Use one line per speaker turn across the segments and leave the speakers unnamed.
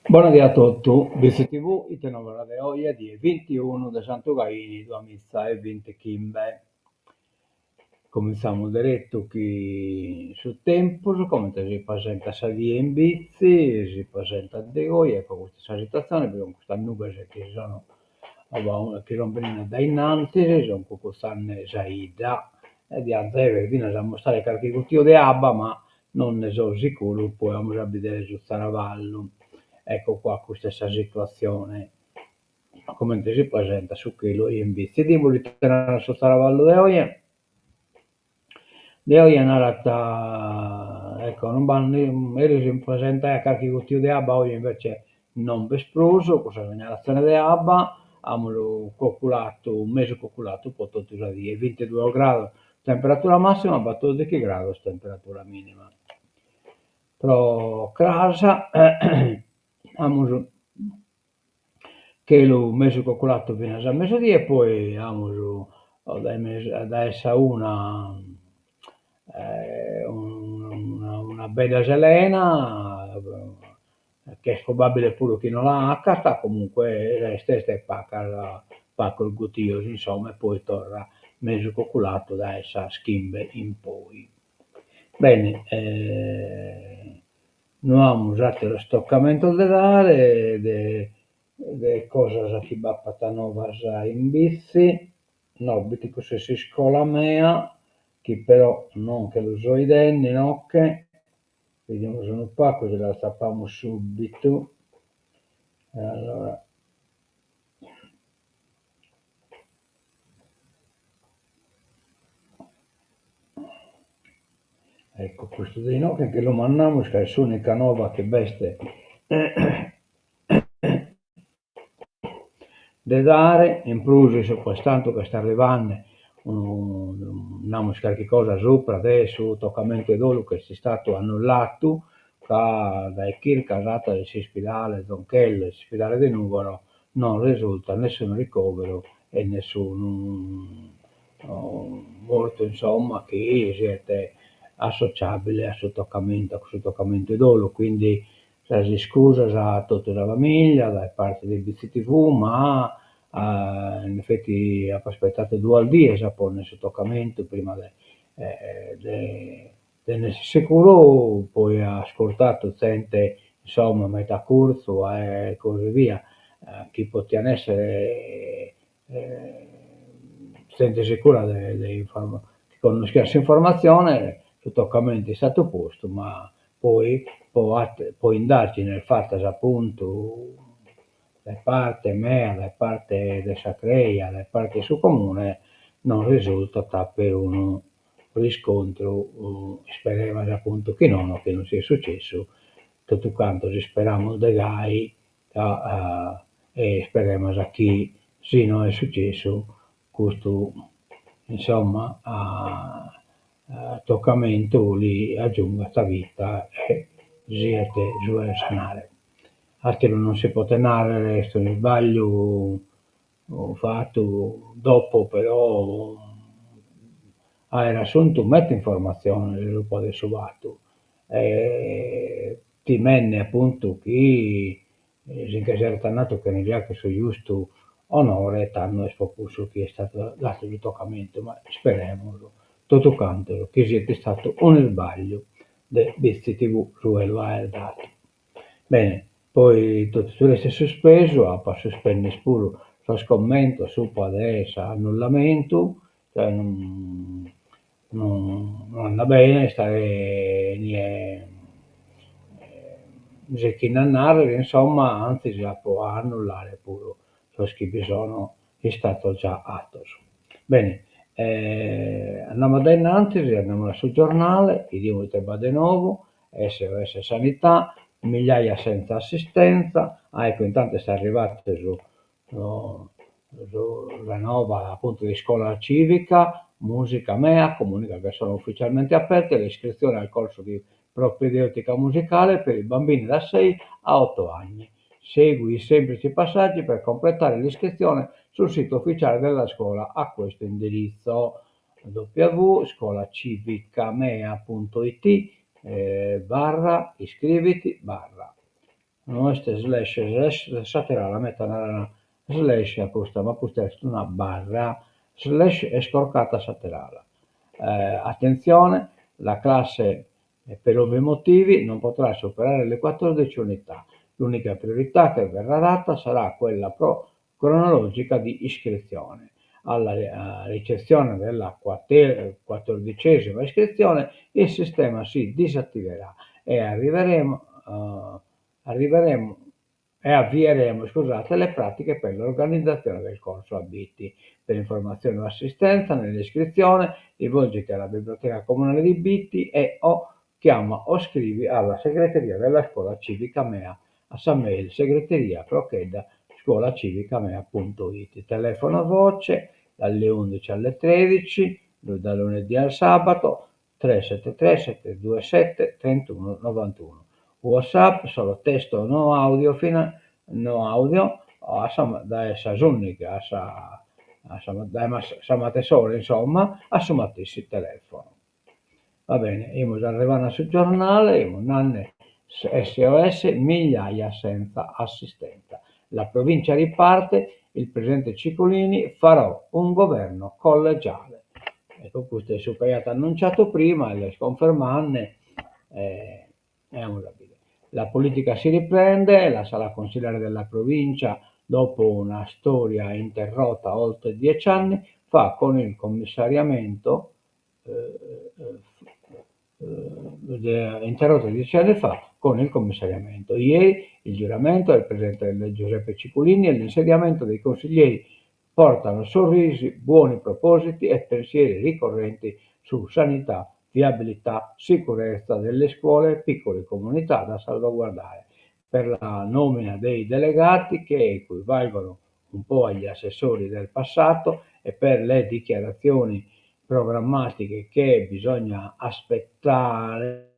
Buonasera a tutti, BCTV, ite novela de oggi di 21 de Santo Gaini, 2020 Kimbe. Cominciamo diretto qui sul tempo, come si presenta Savia in bizi, si presenta di oggi, ecco questa situazione, perché con questa nube che sono che rompono da innanzi, sono quest'anno Saida, e di altre fino a mostrare qualche cucchio di abba, ma non ne sono sicuro, poi andiamo a vedere su Saravallo. Ecco qua questa situazione, come si presenta su quello in bici. Di volete tornare su Saravallo di oggi? Di oggi è una realtà, ecco, non vanno, ieri si presenta a qualche cucchio di abba, oggi invece non esploso, questa segnalazione di abba, abbiamo calcolato, un mese calcolato, poi tutto da dire, 22 gradi temperatura massima, ma 12 gradi temperatura minima. Però casa, abbiamo che lo mese calcolato fino a mezzodì e poi abbiamo da essa una bella selena che è probabile pure che non la accata, comunque resta e pacca il gutio, insomma, e poi torna mese calcolato da essa schimbe in poi. Bene, noi abbiamo usato lo stoccamento dell'are, le cose che bappano in bici, no, biti che si scola mea, che però non che lo so i denni, no, che vediamo se non qua, così la tappiamo subito. E allora, ecco questo dei no, che lo mandiamo, che è l'unica nova che veste da dare, in plus su quest'anno che sta arrivando qualche cosa sopra adesso, toccamento e dolo che è stato annullato dai Kirk data del ospedale Donchello, ospedale di Nuvolo, non risulta nessun ricovero e nessun morto insomma che siete associabile a questo toccamento e dolo, quindi si scusa a tutta la famiglia da parte del BCTV, ma in effetti ha aspettato 2 già poi nel toccamento prima di sicuro, poi ha ascoltato gente insomma metà corso e così via, che potevano essere sente sicura che conoscesse informazione, il toccamento è stato posto, ma poi indagini fatte appunto da parte mea, da parte di Sacreia, da parte del suo comune, non risulta per un riscontro, speriamo appunto che non sia successo, tutto quanto ci speriamo dei gai e speriamo a chi sì non è successo questo insomma toccamento li aggiunga sta vita e siete giù a sanare. Altro non si può tenere, resto ne sbaglio ho fatto dopo però era assunto mette informazione sviluppo del subato ti menne appunto chi si è tornato che negli anni su giusto onore tanto è spocuso che è stato dato il toccamento ma speriamolo tutto quanto che siete stato un sbaglio del BCTV su quello dato. Bene, poi tutto resta sospeso, a sospendere pure lo scommento su adesso annullamento, cioè non anda bene stare zicchinannare, insomma, anzi già può annullare pure ciò che bisogna è stato già atto. Bene, andiamo da innanzi, andiamo sul giornale, vediamo il tema di nuovo, SOS Sanità, migliaia senza assistenza, ecco intanto è arrivata la nuova appunto di scuola civica, musica MEA, comunica che sono ufficialmente aperte le iscrizioni al corso di propedeutica musicale per i bambini da 6 a 8 anni. Segui i semplici passaggi per completare l'iscrizione sul sito ufficiale della scuola a questo indirizzo www.scolacivicamea.it /iscriviti /. no este slash saterala metanara slash apposta ma pusta est una barra slash è scorcata saterala. Attenzione, la classe per ovvi motivi non potrà superare le 14 unità. L'unica priorità che verrà data sarà quella cronologica di iscrizione. Alla ricezione della 14ª iscrizione il sistema si disattiverà e arriveremo e avvieremo, scusate, le pratiche per l'organizzazione del corso ABITI. Per informazioni o assistenza nell'iscrizione rivolgiti alla Biblioteca Comunale di Bitti e o chiama o scrivi alla segreteria della Scuola Civica MEA a San Mail, segreteria Crocheda, scuolacivicamea.it. Telefono a voce dalle 11 alle 13, da lunedì al sabato 373 727 3191. WhatsApp solo testo no audio no audio da essa Sunnica da samate sole insomma assumatessi telefono. Va bene, io arrivano sul giornale, io nanne SOS migliaia senza assistenza. La provincia riparte, il presidente Cicolini farò un governo collegiale. Ecco, questo è superiato annunciato prima, le sconfermanne, la politica si riprende, la sala consigliare della provincia, dopo una storia interrotta oltre 10 anni, fa con il commissariamento interrotto 10 anni fa con il commissariamento. Ieri il giuramento del presidente Giuseppe Cicolini e l'insediamento dei consiglieri portano sorrisi, buoni propositi e pensieri ricorrenti su sanità, viabilità, sicurezza delle scuole e piccole comunità da salvaguardare. Per la nomina dei delegati che equivalgono un po' agli assessori del passato e per le dichiarazioni programmatiche che bisogna aspettare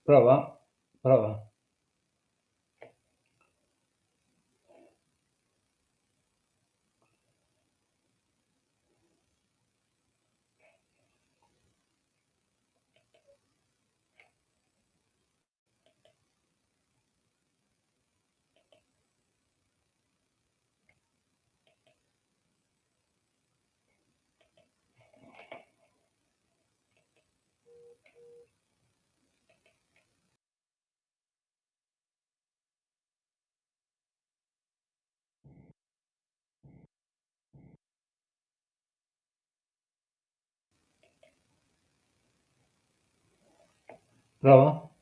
Prova? Prova. Prova?